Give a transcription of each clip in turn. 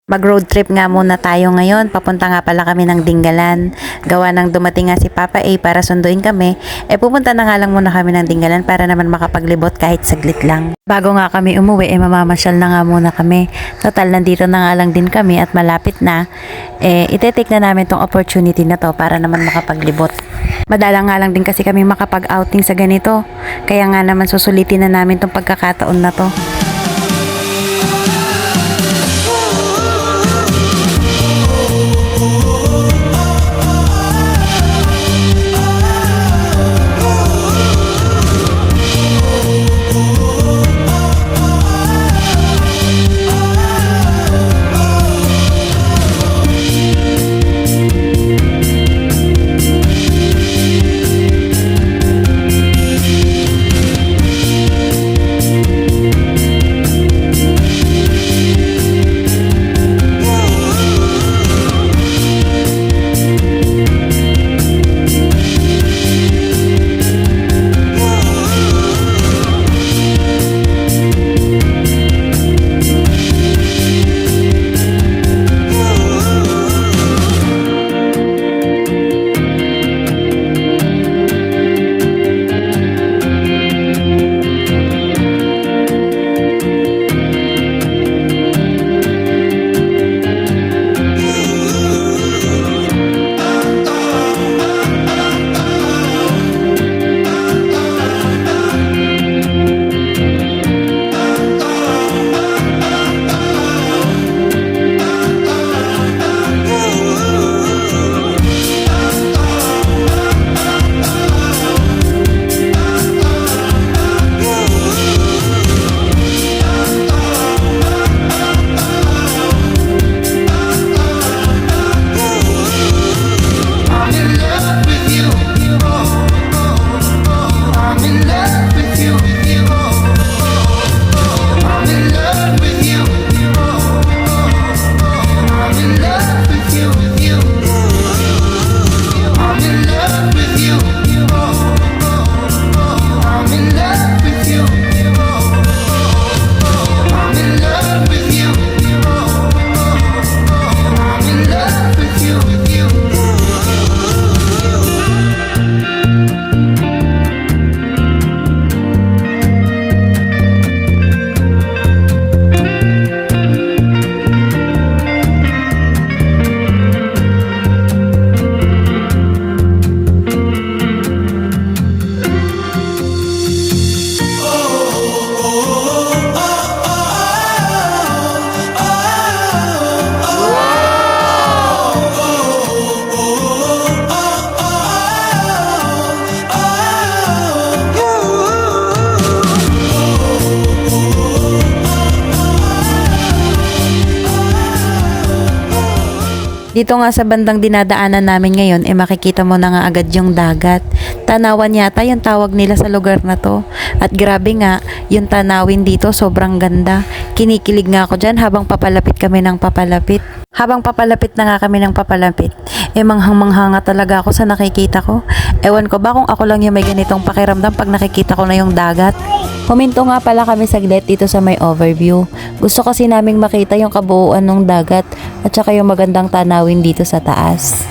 Mag-road trip nga muna tayo ngayon. Papunta nga pala kami ng Dingalan. Gawa ng dumating nga si Papa A para sunduin kami. Pupunta na nga lang muna kami ng Dingalan para naman makapaglibot kahit saglit lang. Bago nga kami umuwi, mamamasyal na nga muna kami. Total, nandito na nga lang din kami at malapit na. Ite-take na namin tong opportunity na to para naman makapaglibot. Madalang nga lang din kasi kami makapag-outing sa ganito. Kaya nga naman susulitin na namin tong pagkakataon na to. Dito nga sa bandang dinadaanan namin ngayon, makikita mo na nga agad yung dagat. Tanawan yata yung tawag nila sa lugar na to. At grabe nga, yung tanawin dito sobrang ganda. Kinikilig nga ako dyan habang papalapit kami ng papalapit. Habang papalapit na nga kami ng papalapit, manghang-mangha nga talaga ako sa nakikita ko. Ewan ko ba kung ako lang yung may ganitong pakiramdam pag nakikita ko na yung dagat. Huminto nga pala kami saglit dito sa may overview. Gusto kasi naming makita yung kabuuan ng dagat at saka yung magandang tanawin dito sa taas.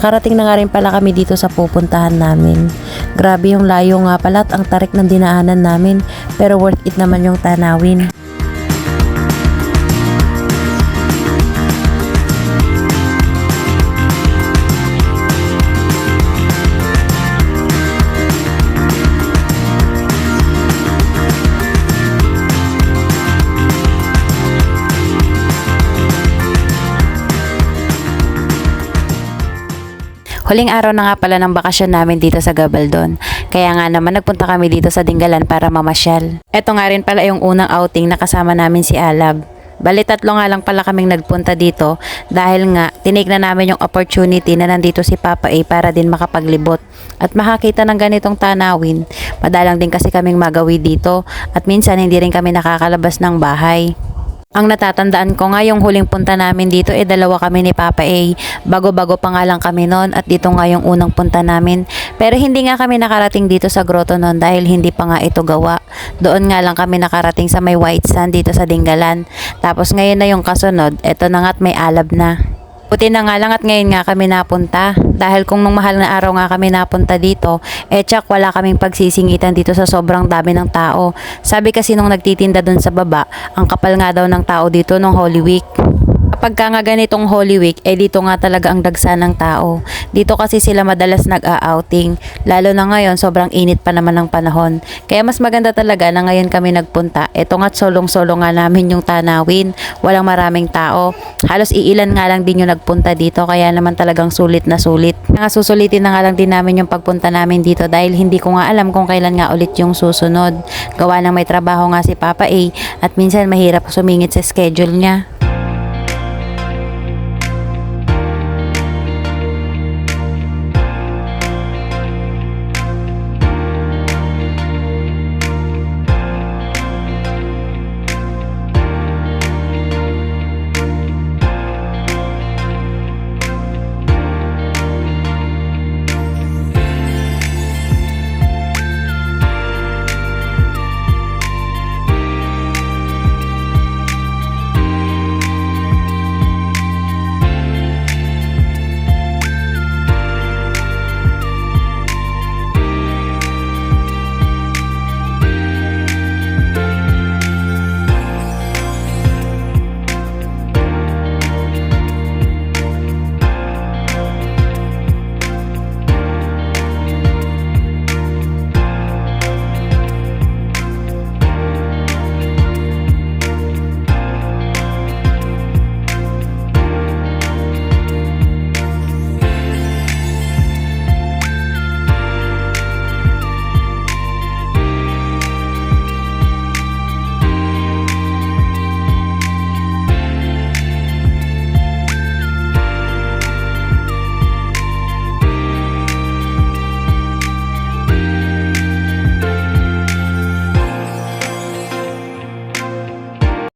Nakarating na nga rin pala kami dito sa pupuntahan namin. Grabe yung layo nga pala at ang tarik ng dinaanan namin, pero worth it naman yung tanawin. Huling araw na nga pala ng bakasyon namin dito sa Gabaldon. Kaya nga naman nagpunta kami dito sa Dingalan para mamasyal. Eto nga rin pala yung unang outing na kasama namin si Alab. Bali 3 nga lang pala kaming nagpunta dito dahil nga tinignan namin yung opportunity na nandito si Papa A para din makapaglibot at makakita ng ganitong tanawin. Madalang din kasi kaming magawi dito at minsan hindi rin kami nakakalabas ng bahay. Ang natatandaan ko nga yung huling punta namin dito 2 kami ni Papa A. Bago-bago pa nga lang kami noon at dito nga yung unang punta namin. Pero hindi nga kami nakarating dito sa grotto noon dahil hindi pa nga ito gawa. Doon nga lang kami nakarating sa may white sand dito sa Dingalan. Tapos ngayon na yung kasunod, eto na nga't may Alab na. Buti na nga lang at ngayon nga kami napunta. Dahil kung nung mahal na araw nga kami napunta dito, tsak wala kaming pagsisingitan dito sa sobrang dami ng tao. Sabi kasi nung nagtitinda dun sa baba, ang kapal nga daw ng tao dito nung Holy Week. Kapag nga ganitong Holy Week, dito nga talaga ang dagsa ng tao. Dito kasi sila madalas nag-a-outing. Lalo na ngayon, sobrang init pa naman ng panahon. Kaya mas maganda talaga na ngayon kami nagpunta. Ito nga't solong-solo nga namin yung tanawin. Walang maraming tao. Halos iilan nga lang din yung nagpunta dito. Kaya naman talagang sulit na sulit. Nga susulitin na nga lang din namin yung pagpunta namin dito dahil hindi ko nga alam kung kailan nga ulit yung susunod. Gawa ng may trabaho nga si Papa A at minsan mahirap sumingit sa schedule niya.